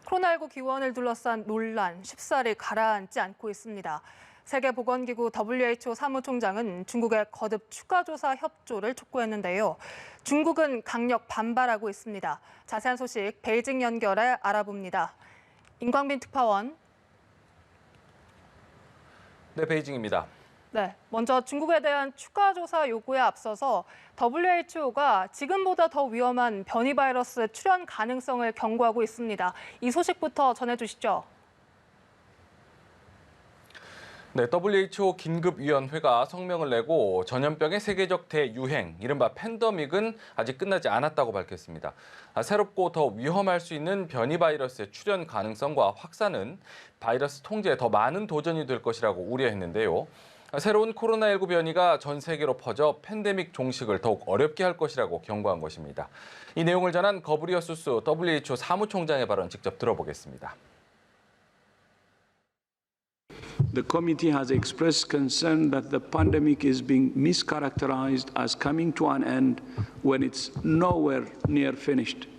코로나19 기원을 둘러싼 논란 쉽사리 가라앉지 않고 있습니다. 세계보건기구 WHO 사무총장은 중국의 거듭 추가 조사 협조를 촉구했는데요. 중국은 강력 반발하고 있습니다. 자세한 소식 베이징 연결해 알아봅니다. 임광빈 특파원. 네, 베이징입니다. 네, 먼저 중국에 대한 추가 조사 요구에 앞서서 WHO가 지금보다 더 위험한 변이 바이러스 출현 가능성을 경고하고 있습니다. 이 소식부터 전해주시죠. 네, WHO 긴급위원회가 성명을 내고 전염병의 세계적 대유행, 이른바 팬데믹은 아직 끝나지 않았다고 밝혔습니다. 새롭고 더 위험할 수 있는 변이 바이러스의 출현 가능성과 확산은 바이러스 통제에 더 많은 도전이 될 것이라고 우려했는데요. 새로운 코로나19 변이가 전 세계로 퍼져 팬데믹 종식을 더욱 어렵게 할 것이라고 경고한 것입니다. 이 내용을 전한 거브리어수스 WHO 사무총장의 발언 직접 들어보겠습니다. The committee has expressed concern that the pandemic is being mischaracterized as coming to an end when it's nowhere near finished.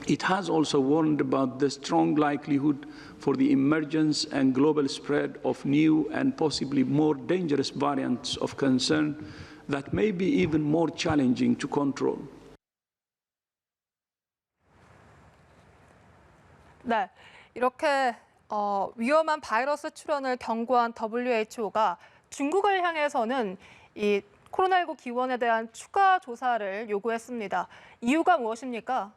It has also warned about the strong likelihood for the emergence and global spread of new and possibly more dangerous variants of concern that may be even more challenging to control. 네, 이렇게 위험한 바이러스 출현을 경고한 WHO가 중국을 향해서는 이 코로나19 기원에 대한 추가 조사를 요구했습니다. 이유가 무엇입니까?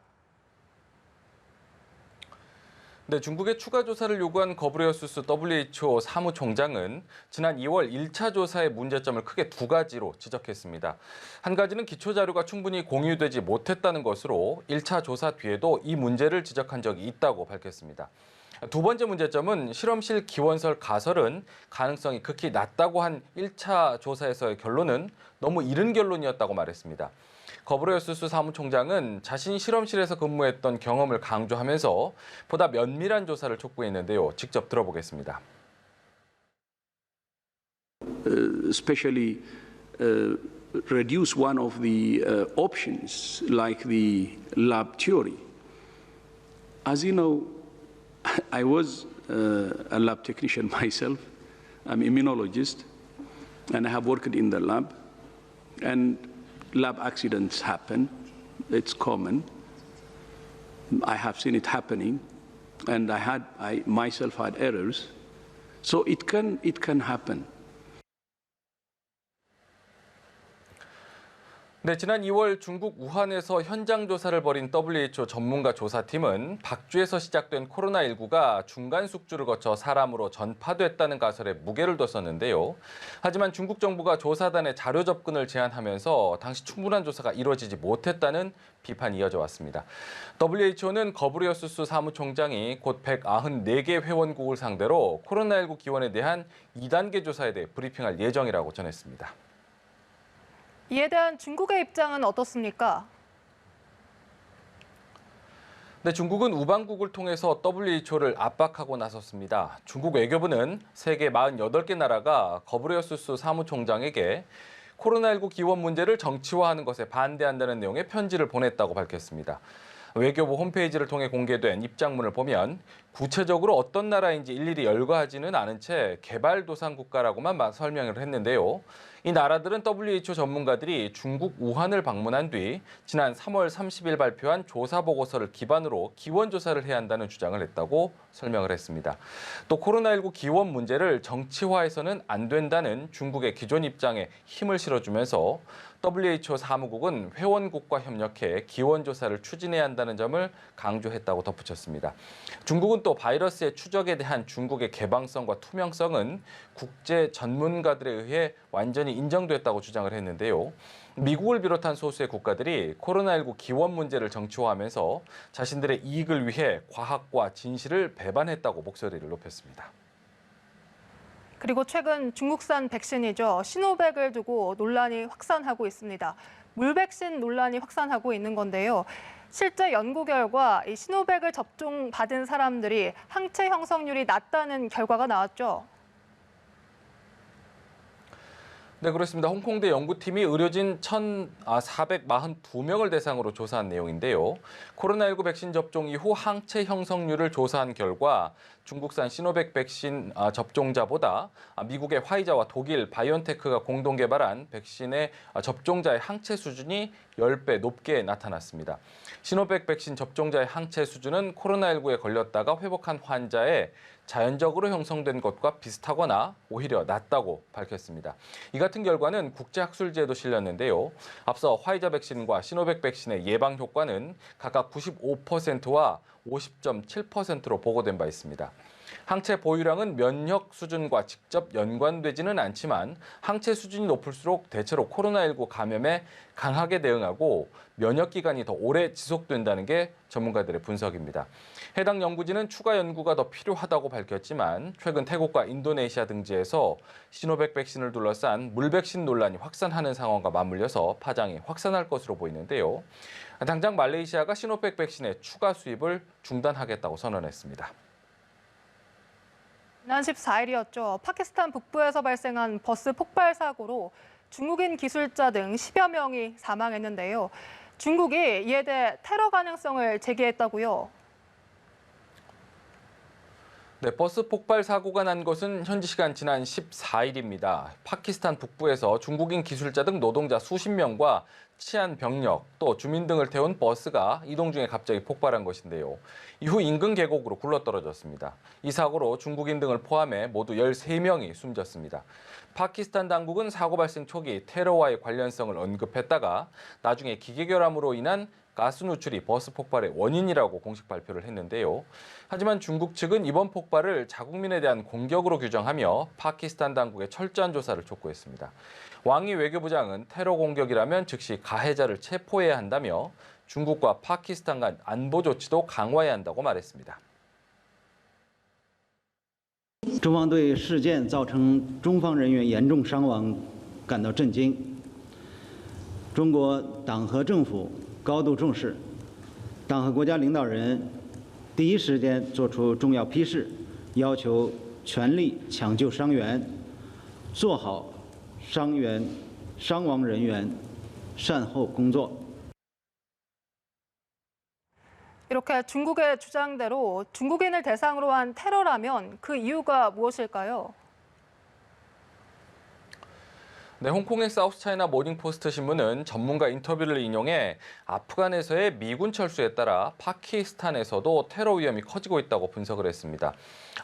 네, 중국의 추가 조사를 요구한 거브리어수스 WHO 사무총장은 지난 2월 1차 조사의 문제점을 크게 두 가지로 지적했습니다. 한 가지는 기초 자료가 충분히 공유되지 못했다는 것으로 1차 조사 뒤에도 이 문제를 지적한 적이 있다고 밝혔습니다. 두 번째 문제점은 실험실 기원설 가설은 가능성이 극히 낮다고 한 1차 조사에서의 결론은 너무 이른 결론이었다고 말했습니다. 거브리어수스 사무총장은 자신이 실험실에서 근무했던 경험을 강조하면서 보다 면밀한 조사를 촉구했는데요. 직접 들어보겠습니다. Especially reduce one of the options like the lab theory. As you know, I was a lab technician myself. I'm an immunologist, and I have worked in the lab. And lab accidents happen. It's common. I have seen it happening, and I myself had errors. So it can happen. 네, 지난 2월 중국 우한에서 현장 조사를 벌인 WHO 전문가 조사팀은 박쥐에서 시작된 코로나19가 중간 숙주를 거쳐 사람으로 전파됐다는 가설에 무게를 뒀었는데요. 하지만 중국 정부가 조사단의 자료 접근을 제한하면서 당시 충분한 조사가 이루어지지 못했다는 비판이 이어져 왔습니다. WHO는 거브리어수스 사무총장이 곧 194개 회원국을 상대로 코로나19 기원에 대한 2단계 조사에 대해 브리핑할 예정이라고 전했습니다. 이에 대한 중국의 입장은 어떻습니까? 네, 중국은 우방국을 통해서 WHO를 압박하고 나섰습니다. 중국 외교부는 세계 48개 나라가 거브리어수스 사무총장에게 코로나19 기원 문제를 정치화하는 것에 반대한다는 내용의 편지를 보냈다고 밝혔습니다. 외교부 홈페이지를 통해 공개된 입장문을 보면 구체적으로 어떤 나라인지 일일이 열거하지는 않은 채 개발도상 국가라고만 설명을 했는데요. 이 나라들은 WHO 전문가들이 중국 우한을 방문한 뒤 지난 3월 30일 발표한 조사 보고서를 기반으로 기원 조사를 해야 한다는 주장을 했다고 설명을 했습니다. 또 코로나19 기원 문제를 정치화해서는 안 된다는 중국의 기존 입장에 힘을 실어주면서 WHO 사무국은 회원국과 협력해 기원 조사를 추진해야 한다는 점을 강조했다고 덧붙였습니다. 중국은 또 바이러스의 추적에 대한 중국의 개방성과 투명성은 국제 전문가들에 의해 완전히 인정됐다고 주장을 했는데요. 미국을 비롯한 소수의 국가들이 코로나19 기원 문제를 정치화하면서 자신들의 이익을 위해 과학과 진실을 배반했다고 목소리를 높였습니다. 그리고 최근 중국산 백신이죠. 시노백을 두고 논란이 확산하고 있습니다. 물백신 논란이 확산하고 있는 건데요. 실제 연구 결과 이 시노백을 접종받은 사람들이 항체 형성률이 낮다는 결과가 나왔죠. 네, 그렇습니다. 홍콩대 연구팀이 의료진 1,442명을 대상으로 조사한 내용인데요. 코로나19 백신 접종 이후 항체 형성률을 조사한 결과 중국산 시노백 백신 접종자보다 미국의 화이자와 독일 바이온테크가 공동 개발한 백신의 접종자의 항체 수준이 10배 높게 나타났습니다. 시노백 백신 접종자의 항체 수준은 코로나19에 걸렸다가 회복한 환자의 자연적으로 형성된 것과 비슷하거나 오히려 낮다고 밝혔습니다. 이 같은 결과는 국제학술지에도 실렸는데요. 앞서 화이자 백신과 시노백 백신의 예방 효과는 각각 95%와 50.7%로 보고된 바 있습니다. 항체 보유량은 면역 수준과 직접 연관되지는 않지만 항체 수준이 높을수록 대체로 코로나19 감염에 강하게 대응하고 면역 기간이 더 오래 지속된다는 게 전문가들의 분석입니다. 해당 연구진은 추가 연구가 더 필요하다고 밝혔지만 최근 태국과 인도네시아 등지에서 시노백 백신을 둘러싼 물백신 논란이 확산하는 상황과 맞물려서 파장이 확산할 것으로 보이는데요. 당장 말레이시아가 시노백 백신의 추가 수입을 중단하겠다고 선언했습니다. 지난 14일이었죠. 파키스탄 북부에서 발생한 버스 폭발 사고로 중국인 기술자 등 10여 명이 사망했는데요. 중국이 이에 대해 테러 가능성을 제기했다고요. 네, 버스 폭발 사고가 난 것은 현지 시간 지난 14일입니다. 파키스탄 북부에서 중국인 기술자 등 노동자 수십 명과 치안 병력, 또 주민 등을 태운 버스가 이동 중에 갑자기 폭발한 것인데요. 이후 인근 계곡으로 굴러떨어졌습니다. 이 사고로 중국인 등을 포함해 모두 13명이 숨졌습니다. 파키스탄 당국은 사고 발생 초기 테러와의 관련성을 언급했다가 나중에 기계결함으로 인한 가스 누출이 버스 폭발의 원인이라고 공식 발표를 했는데요. 하지만 중국 측은 이번 폭발을 자국민에 대한 공격으로 규정하며 파키스탄 당국의 철저한 조사를 촉구했습니다. 왕이 외교부장은 테러 공격이라면 즉시 가해자를 체포해야 한다며 중국과 파키스탄 간 안보 조치도 강화해야 한다고 말했습니다. 中方对事件造成中方人员严重伤亡感到震惊。中国党和政府高度重视，党和国家领导人第一时间作出重要批示，要求全力抢救伤员，做好伤亡人员善后工作。 이렇게 중국의 주장대로 중국인을 대상으로 한 테러라면 그 이유가 무엇일까요? 네, 홍콩의 사우스차이나 모닝포스트 신문은 전문가 인터뷰를 인용해 아프간에서의 미군 철수에 따라 파키스탄에서도 테러 위험이 커지고 있다고 분석을 했습니다.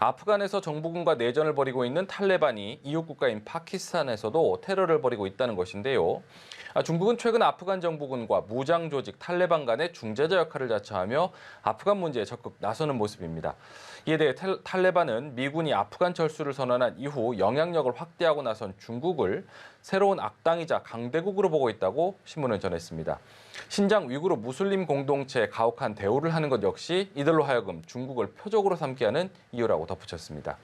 아프간에서 정부군과 내전을 벌이고 있는 탈레반이 이웃 국가인 파키스탄에서도 테러를 벌이고 있다는 것인데요. 중국은 최근 아프간 정부군과 무장 조직 탈레반 간의 중재자 역할을 자처하며 아프간 문제에 적극 나서는 모습입니다. 이에 대해 탈레반은 미군이 아프간 철수를 선언한 이후 영향력을 확대하고 나선 중국을 새로운 악당이자 강대국으로 보고 있다고 신문은 전했습니다. 신장 위구르 무슬림 공동체에 가혹한 대우를 하는 것 역시 이들로 하여금 중국을 표적으로 삼게 하는 이유라고 덧붙였습니다.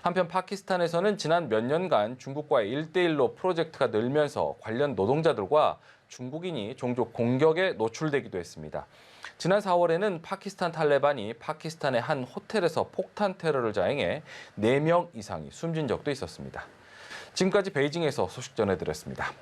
한편 파키스탄에서는 지난 몇 년간 중국과의 1대1로 프로젝트가 늘면서 관련 노동자들과 중국인이 종종 공격에 노출되기도 했습니다. 지난 4월에는 파키스탄 탈레반이 파키스탄의 한 호텔에서 폭탄 테러를 자행해 4명 이상이 숨진 적도 있었습니다. 지금까지 베이징에서 소식 전해드렸습니다.